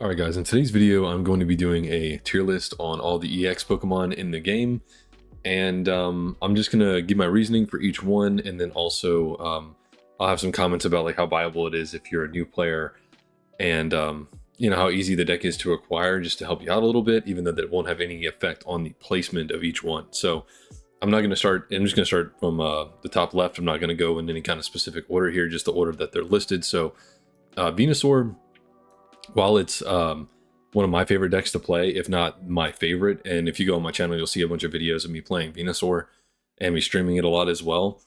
Alright guys, in today's video I'm going to be doing a tier list on all the EX Pokemon in the game, and I'm just going to give my reasoning for each one, and then also I'll have some comments about like how viable it is if you're a new player, and you know, how easy the deck is to acquire, just to help you out a little bit, even though that won't have any effect on the placement of each one. So I'm just going to start from the top left. I'm not going to go in any kind of specific order here, just the order that they're listed. So Venusaur, while it's one of my favorite decks to play, if not my favorite, and if you go on my channel, you'll see a bunch of videos of me playing Venusaur and me streaming it a lot as well.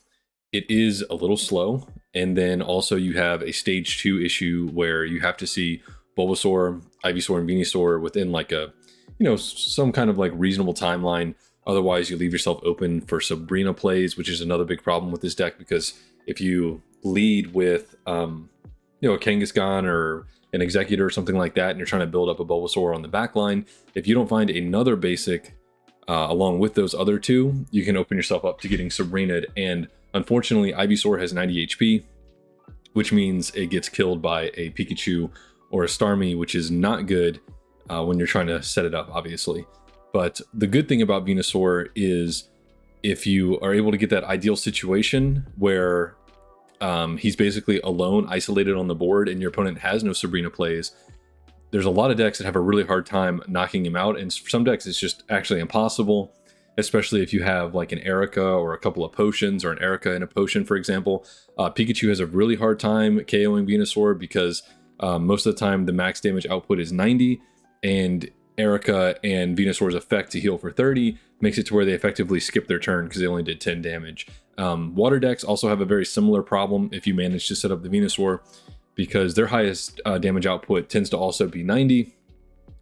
It is a little slow, and then also you have a stage 2 issue where you have to see Bulbasaur, Ivysaur, and Venusaur within like a, you know, some kind of like reasonable timeline. Otherwise, you leave yourself open for Sabrina plays, which is another big problem with this deck, because if you lead with, you know, a Kangaskhan or an Exeggutor or something like that, and you're trying to build up a Bulbasaur on the back line, if you don't find another basic along with those other two, you can open yourself up to getting Sabrinaed. And unfortunately, Ivysaur has 90 HP, which means it gets killed by a Pikachu or a Starmie, which is not good when you're trying to set it up, obviously. But the good thing about Venusaur is if you are able to get that ideal situation where he's basically alone, isolated on the board, and your opponent has no Sabrina plays, there's a lot of decks that have a really hard time knocking him out, and for some decks it's just actually impossible, especially if you have like an Erica or a couple of potions, or an Erica and a potion, for example. Pikachu has a really hard time KOing Venusaur because most of the time the max damage output is 90, and Erica and Venusaur's effect to heal for 30 makes it to where they effectively skip their turn because they only did 10 damage. Water decks also have a very similar problem if you manage to set up the Venusaur, because their highest damage output tends to also be 90.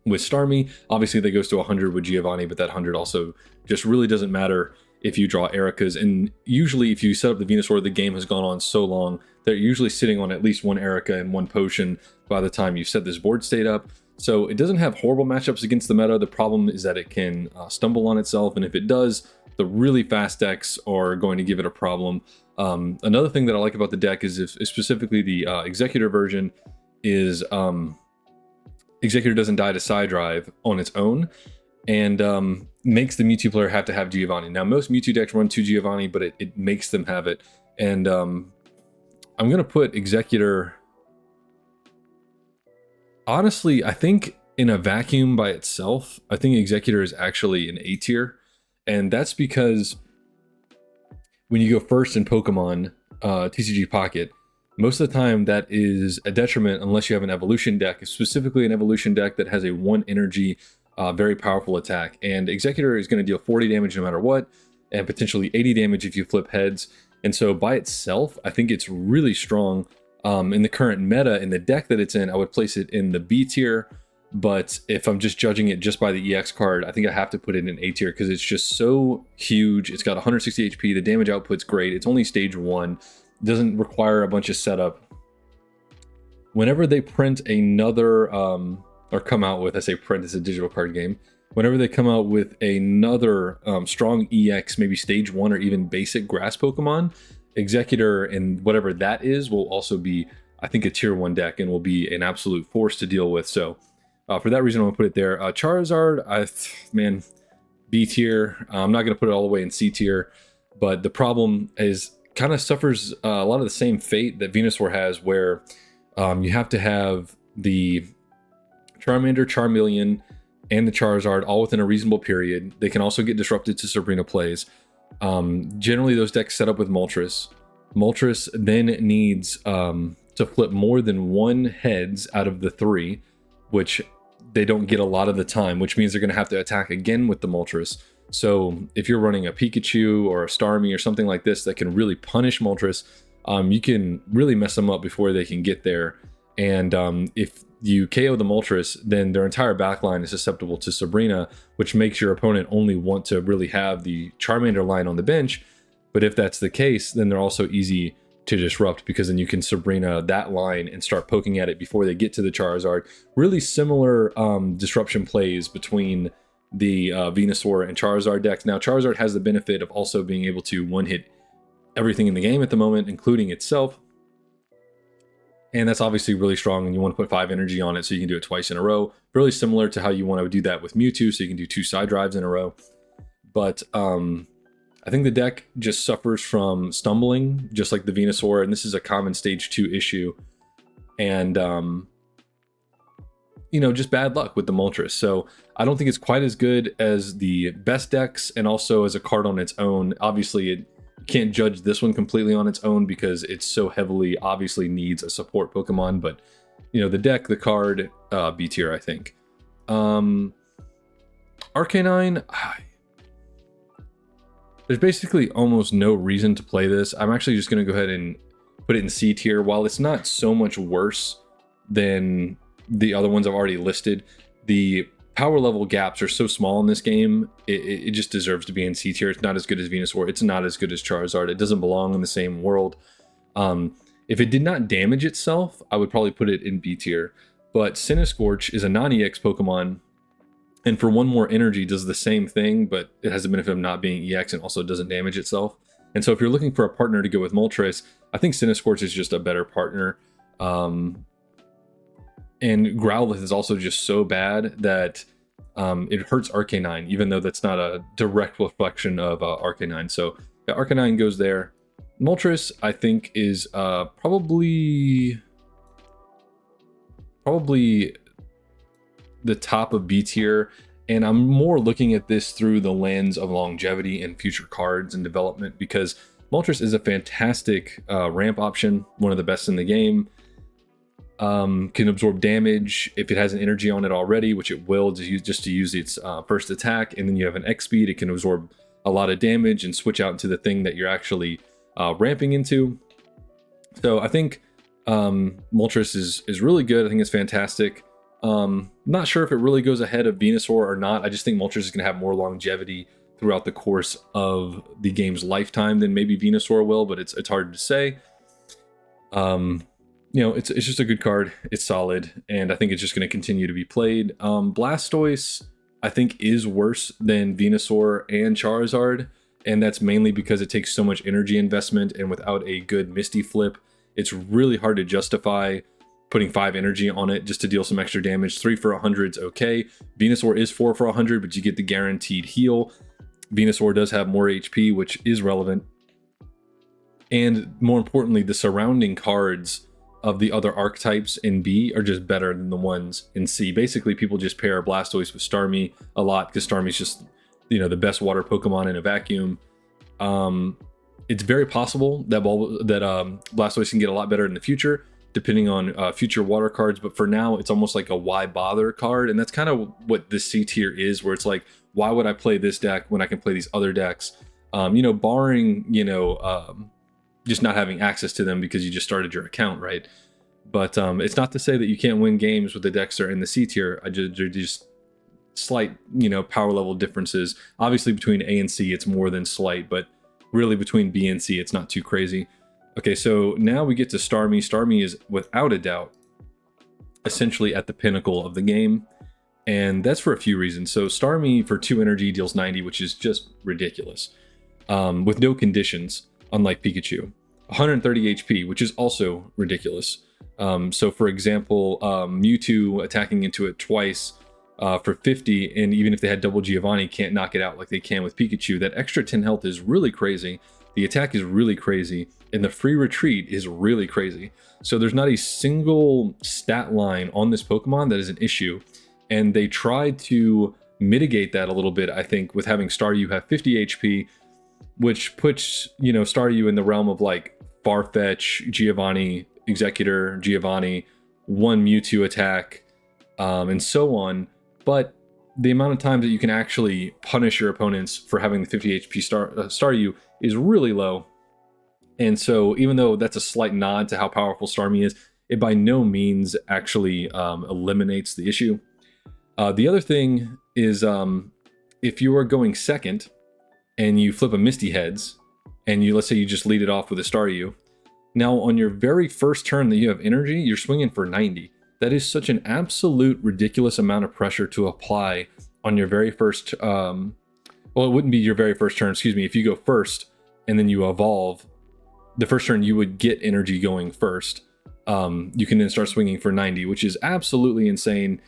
With Starmie, obviously that goes to 100 with Giovanni, but that 100 also just really doesn't matter if you draw Ericas. And usually if you set up the Venusaur, the game has gone on so long, they're usually sitting on at least one Erica and one potion by the time you set this board state up. So it doesn't have horrible matchups against the meta. The problem is that it can stumble on itself, and if it does, the really fast decks are going to give it a problem. Another thing that I like about the deck is specifically the Exeggutor version is Exeggutor doesn't die to side drive on its own, and makes the Mewtwo player have to have Giovanni. Now most Mewtwo decks run 2 Giovanni, but it makes them have it. And I'm going to put Exeggutor, honestly, I think in a vacuum by itself, I think Exeggutor is actually an A tier. And that's because when you go first in Pokemon TCG Pocket, most of the time that is a detriment unless you have an evolution deck, specifically an evolution deck that has a 1 energy, very powerful attack. And Exeggutor is going to deal 40 damage no matter what, and potentially 80 damage if you flip heads. And so by itself, I think it's really strong. In the current meta, in the deck that it's in, I would place it in the B tier. But if I'm just judging it just by the EX card, I think I have to put it in A tier because it's just so huge. It's got 160 HP. The damage output's great. It's only stage 1. It doesn't require a bunch of setup. Whenever they print another, or come out with, I say print, it's a digital card game. Whenever they come out with another strong EX, maybe stage 1 or even basic grass Pokemon, Exeggutor and whatever that is will also be, I think, a tier 1 deck and will be an absolute force to deal with. So for that reason, I'm gonna put it there. Charizard, man, B tier. I'm not gonna put it all the way in C tier, but the problem is kind of suffers a lot of the same fate that Venusaur has, where you have to have the Charmander, Charmeleon, and the Charizard all within a reasonable period. They can also get disrupted to Sabrina plays. Generally those decks set up with Moltres. Moltres then needs to flip more than 1 heads out of the 3, which they don't get a lot of the time, which means they're going to have to attack again with the Moltres. So if you're running a Pikachu or a Starmie or something like this that can really punish Moltres, you can really mess them up before they can get there. And if you KO the Moltres, then their entire backline is susceptible to Sabrina, which makes your opponent only want to really have the Charmander line on the bench. But if that's the case, then they're also easy to disrupt, because then you can Sabrina that line and start poking at it before they get to the Charizard. Really similar disruption plays between the Venusaur and Charizard decks. Now Charizard has the benefit of also being able to one-hit everything in the game at the moment, including itself. And that's obviously really strong, and you want to put 5 energy on it so you can do it twice in a row. Really similar to how you want to do that with Mewtwo, so you can do 2 side drives in a row. But I think the deck just suffers from stumbling, just like the Venusaur, and this is a common stage 2 issue. And you know, just bad luck with the Moltres. So I don't think it's quite as good as the best decks, and also as a card on its own. Obviously, you can't judge this one completely on its own because it's so heavily obviously needs a support Pokemon. But you know, the deck, the card, B tier, I think. Arcanine, there's basically almost no reason to play this. I'm actually just going to go ahead and put it in C tier. While it's not so much worse than the other ones I've already listed, the power level gaps are so small in this game, it just deserves to be in C tier. It's not as good as Venusaur. It's not as good as Charizard. It doesn't belong in the same world. If it did not damage itself, I would probably put it in B tier. But Cinescorch is a non-EX Pokemon, and for 1 more energy does the same thing, but it has the benefit of not being EX and also doesn't damage itself. And so if you're looking for a partner to go with Moltres, I think Cinescorch is just a better partner. And Growlithe is also just so bad that it hurts Arcanine, even though that's not a direct reflection of Arcanine. So yeah, Arcanine goes there. Moltres, I think, is probably the top of B tier, and I'm more looking at this through the lens of longevity and future cards and development, because Moltres is a fantastic ramp option, one of the best in the game. Can absorb damage if it has an energy on it already, which it will, just to use its first attack, and then you have an X speed. It can absorb a lot of damage and switch out into the thing that you're actually ramping into. So I think Moltres is really good. I think it's fantastic. Not sure if it really goes ahead of Venusaur or not. I just think Moltres is going to have more longevity throughout the course of the game's lifetime than maybe Venusaur will, but it's hard to say. You know, it's just a good card. It's solid, and I think it's just going to continue to be played. Blastoise, I think, is worse than Venusaur and Charizard, and that's mainly because it takes so much energy investment, and without a good Misty Flip, it's really hard to justify putting 5 energy on it just to deal some extra damage. 3 for 100 is okay. Venusaur is 4 for 100, but you get the guaranteed heal. Venusaur does have more HP, which is relevant. And more importantly, the surrounding cards of the other archetypes in B are just better than the ones in C. Basically, people just pair Blastoise with Starmie a lot because Starmie's just, you know, the best water Pokemon in a vacuum. It's very possible that Blastoise can get a lot better in the future, depending on future water cards, but for now it's almost like a why bother card, and that's kind of what this C tier is, where it's like, why would I play this deck when I can play these other decks, you know, barring, you know, just not having access to them because you just started your account, right? But it's not to say that you can't win games with the decks that are in the C tier. They're just slight, you know, power level differences. Obviously between A and C it's more than slight, but really between B and C it's not too crazy. Okay, so now we get to Starmie. Starmie is, without a doubt, essentially at the pinnacle of the game, and that's for a few reasons. So Starmie for 2 energy deals 90, which is just ridiculous, with no conditions, unlike Pikachu. 130 HP, which is also ridiculous. So for example, Mewtwo attacking into it twice for 50, and even if they had double Giovanni, can't knock it out like they can with Pikachu. That extra 10 health is really crazy. The attack is really crazy, and the free retreat is really crazy. So there's not a single stat line on this Pokemon that is an issue, and they tried to mitigate that a little bit, I think, with having Staryu have 50 HP, which puts, you know, Staryu in the realm of like Farfetch, Giovanni, Exeggutor, Giovanni, 1 Mewtwo attack, and so on. But the amount of times that you can actually punish your opponents for having the 50 HP Staryu is really low. And so even though that's a slight nod to how powerful Starmie is, it by no means actually eliminates the issue. The other thing is, if you are going second and you flip a Misty Heads, and let's say you just lead it off with a Staryu, now on your very first turn that you have energy, you're swinging for 90. That is such an absolute ridiculous amount of pressure to apply on your very first, well, it wouldn't be your very first turn, excuse me. If you go first and then you evolve, the first turn you would get energy going first. you can then start swinging for 90, which is absolutely insane.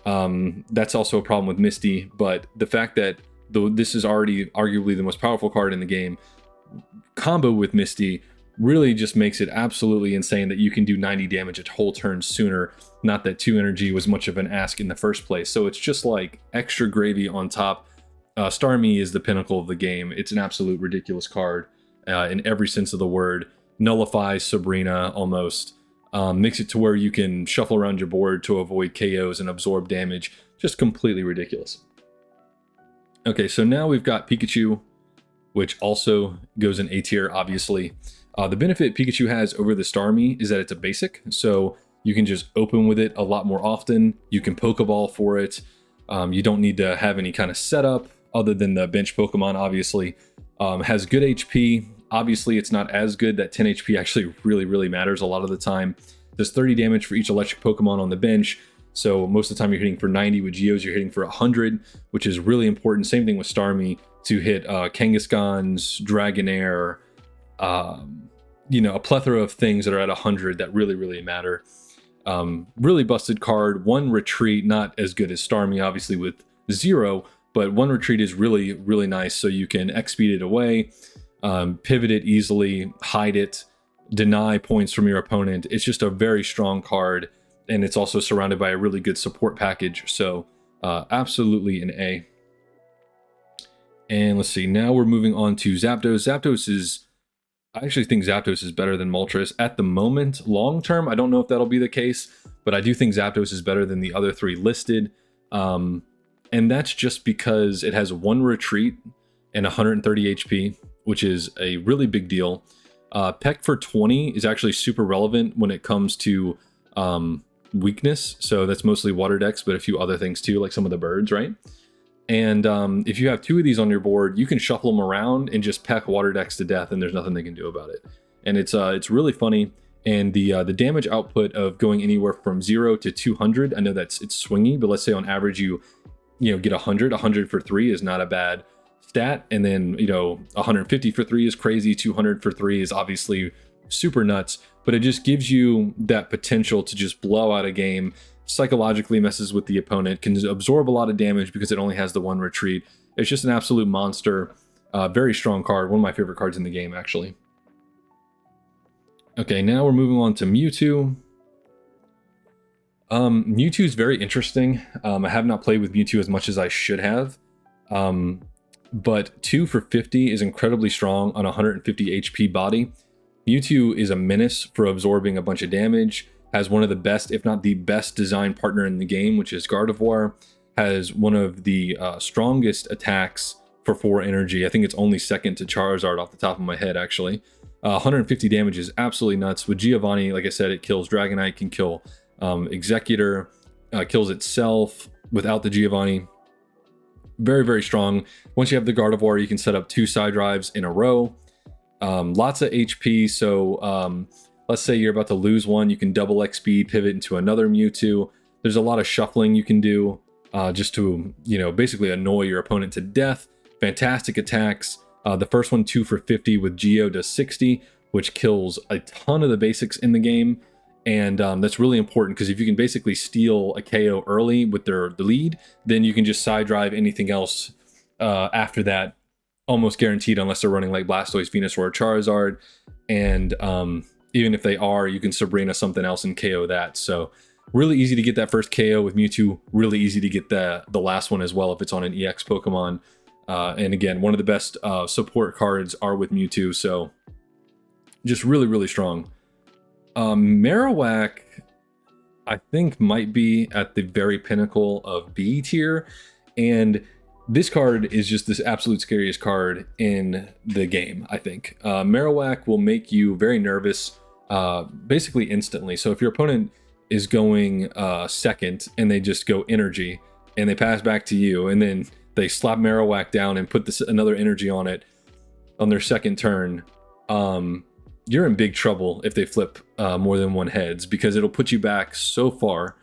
That's also a problem with Misty, but the fact that though this is already arguably the most powerful card in the game, combo with Misty really just makes it absolutely insane that you can do 90 damage a whole turn sooner. Not that 2 energy was much of an ask in the first place, so it's just like extra gravy on top. Starmie is the pinnacle of the game. It's an absolute ridiculous card in every sense of the word. Nullifies Sabrina almost. Makes it to where you can shuffle around your board to avoid KOs and absorb damage. Just completely ridiculous. Okay, so now we've got Pikachu, which also goes in A tier, obviously. The benefit Pikachu has over the Starmie is that it's a basic, so you can just open with it a lot more often. You can Pokeball for it. You don't need to have any kind of setup other than the bench Pokemon, obviously. Has good HP. Obviously, it's not as good. That 10 HP actually really matters a lot of the time. Does 30 damage for each electric Pokemon on the bench. So most of the time you're hitting for 90. With Geos, you're hitting for 100, which is really important. Same thing with Starmie to hit Kangaskhan's, Dragonair, you know, a plethora of things that are at 100 that really matter. Really busted card. One retreat, not as good as Starmie, obviously, with 0, but one retreat is really nice. So you can X-speed it away, pivot it easily, hide it, deny points from your opponent. It's just a very strong card, and it's also surrounded by a really good support package. So absolutely an A. And let's see, now we're moving on to Zapdos. I actually think Zapdos is better than Moltres at the moment. Long term, I don't know if that'll be the case, but I do think Zapdos is better than the other 3 listed. And that's just because it has 1 retreat and 130 HP, which is a really big deal. Peck for 20 is actually super relevant when it comes to weakness. So that's mostly Water Dex, but a few other things too, like some of the birds, right? And if you have 2 of these on your board, you can shuffle them around and just peck Water Dex to death, and there's nothing they can do about it. And it's really funny. And the damage output of going anywhere from 0 to 200, I know it's swingy, but let's say on average you get 100 for 3 is not a bad stat. And then 150 for 3 is crazy. 200 for 3 is obviously super nuts, but it just gives you that potential to just blow out a game. Psychologically messes with the opponent, can absorb a lot of damage because it only has the 1 retreat. It's just an absolute monster. Very strong card, one of my favorite cards in the game, actually. Okay, now we're moving on to Mewtwo. Mewtwo is very interesting. I have not played with Mewtwo as much as I should have, but 2 for 50 is incredibly strong on 150 HP body. Mewtwo is a menace for absorbing a bunch of damage. Has one of the best, if not the best, design partner in the game, which is Gardevoir. Has one of the strongest attacks for 4 energy. I think it's only second to Charizard off the top of my head, actually. 150 damage is absolutely nuts. With Giovanni, like I said, it kills Dragonite, can kill Exeggutor, kills itself without the Giovanni. Very strong. Once you have the Gardevoir, you can set up 2 side drives in a row. Lots of HP, so let's say you're about to lose one, you can double X speed, pivot into another Mewtwo. There's a lot of shuffling you can do just to, basically annoy your opponent to death. Fantastic attacks. The first one, 2 for 50 with Geo does 60, which kills a ton of the basics in the game. And that's really important because if you can basically steal a KO early with the lead, then you can just side drive anything else after that, almost guaranteed, unless they're running like Blastoise, Venusaur, or Charizard. And even if they are, you can Sabrina something else and KO that. So really easy to get that first KO with Mewtwo. Really easy to get the last one as well if it's on an EX Pokemon. And again, one of the best support cards are with Mewtwo. So just really strong. Marowak, I think, might be at the very pinnacle of B tier. And this card is just this absolute scariest card in the game, I think. Marowak will make you very nervous basically instantly. So if your opponent is going second and they just go energy and they pass back to you and then they slap Marowak down and put another energy on it on their second turn, you're in big trouble if they flip more than 1 heads, because it'll put you back so far.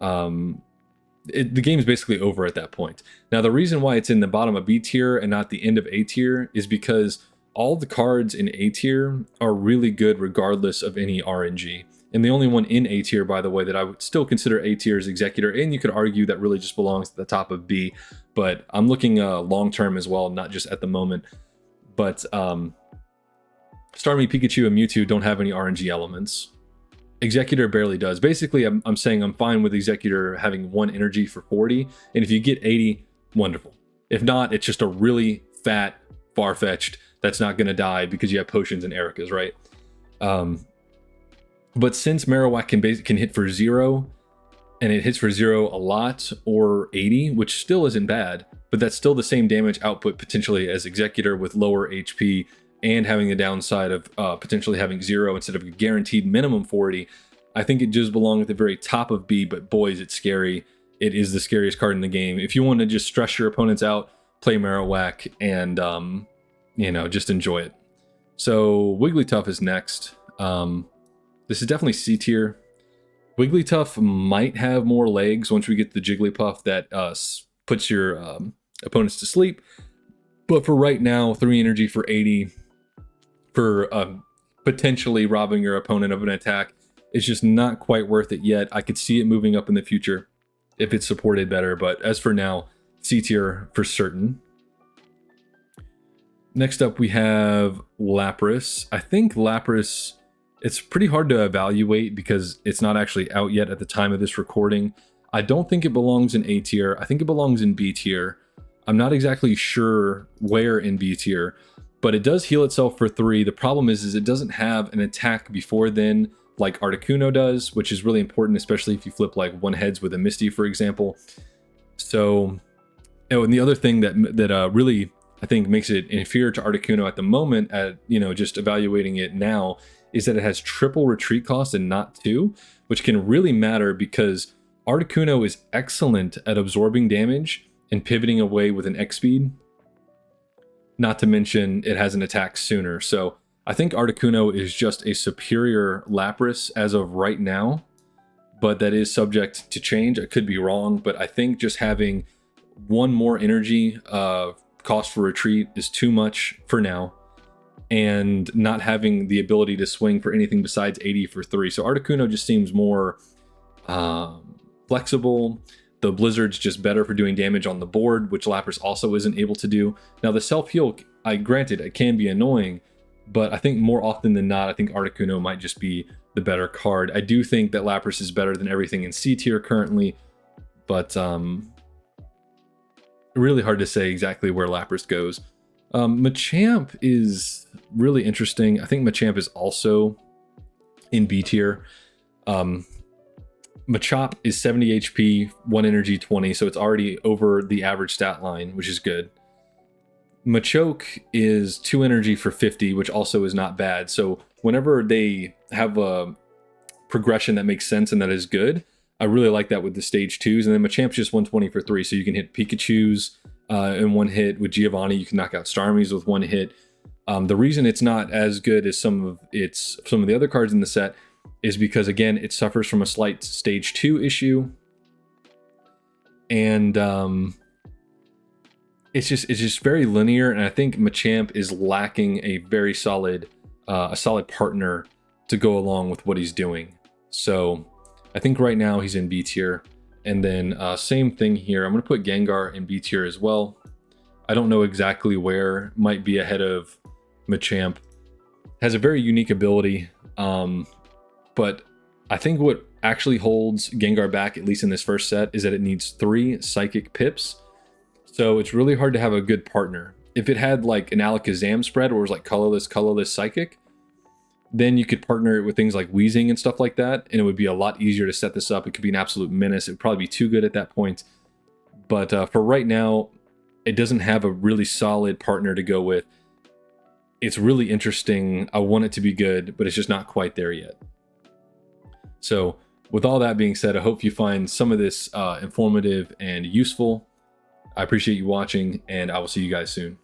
The game's basically over at that point. Now, the reason why it's in the bottom of B tier and not the end of A tier is because all the cards in A tier are really good regardless of any RNG. And the only one in A tier, by the way, that I would still consider A tier is Exeggutor, and you could argue that really just belongs at the top of B, but I'm looking long-term as well, not just at the moment. But Starmie, Pikachu, and Mewtwo don't have any RNG elements. Exeggutor barely does. Basically, I'm saying I'm fine with Exeggutor having 1 energy for 40, and if you get 80, wonderful. If not, it's just a really fat Farfetch'd that's not going to die because you have potions and Ericas, right? But since Marowak can hit for 0, and it hits for 0 a lot, or 80, which still isn't bad, but that's still the same damage output potentially as Exeggutor with lower HP and having the downside of potentially having 0 instead of a guaranteed minimum 40, I think it just belongs at the very top of B, but boys, it's scary. It is the scariest card in the game. If you want to just stress your opponents out, play Marowak and, you know, just enjoy it. So Wigglytuff is next. This is definitely C tier. Wigglytuff might have more legs once we get the Jigglypuff that puts your opponents to sleep. But for right now, 3 energy for 80 for potentially robbing your opponent of an attack is just not quite worth it yet. I could see it moving up in the future if it's supported better. But as for now, C tier for certain. Next up, we have Lapras. I think Lapras, it's pretty hard to evaluate because it's not actually out yet at the time of this recording. I don't think it belongs in A tier. I think it belongs in B tier. I'm not exactly sure where in B tier, but it does heal itself for 3. The problem is it doesn't have an attack before then like Articuno does, which is really important, especially if you flip like 1-heads with a Misty, for example. So, oh, and the other thing that really I think makes it inferior to Articuno at the moment, at just evaluating it now, is that it has triple retreat cost and not 2, which can really matter because Articuno is excellent at absorbing damage and pivoting away with an X speed. Not to mention it has an attack sooner. So I think Articuno is just a superior Lapras as of right now, but that is subject to change. I could be wrong, but I think just having 1 more energy cost for retreat is too much for now, and not having the ability to swing for anything besides 80 for 3. So Articuno just seems more flexible. The Blizzard's just better for doing damage on the board, which Lapras also isn't able to do. Now the self-heal, granted, it can be annoying, but I think more often than not, I think Articuno might just be the better card. I do think that Lapras is better than everything in C tier currently, but really hard to say exactly where Lapras goes. Machamp is really interesting. I think Machamp is also in B tier. Machop is 70 HP, 1 energy, 20, so it's already over the average stat line, which is good. Machoke is 2 energy for 50, which also is not bad. So whenever they have a progression that makes sense and that is good, I really like that with the stage 2s. And then Machamp's just 120 for 3, so you can hit Pikachus in 1 hit. With Giovanni, you can knock out Starmies with 1 hit. The reason it's not as good as some of the other cards in the set is because, again, it suffers from a slight stage 2 issue, and it's just very linear. And I think Machamp is lacking a very solid partner to go along with what he's doing. So I think right now he's in B tier, and then same thing here. I'm going to put Gengar in B tier as well. I don't know exactly where, might be ahead of Machamp. Has a very unique ability. But I think what actually holds Gengar back, at least in this first set, is that it needs 3 Psychic Pips. So it's really hard to have a good partner. If it had like an Alakazam spread, or was like colorless, Psychic, then you could partner it with things like Weezing and stuff like that, and it would be a lot easier to set this up. It could be an absolute menace. It would probably be too good at that point. But for right now, it doesn't have a really solid partner to go with. It's really interesting. I want it to be good, but it's just not quite there yet. So with all that being said, I hope you find some of this informative and useful. I appreciate you watching, and I will see you guys soon.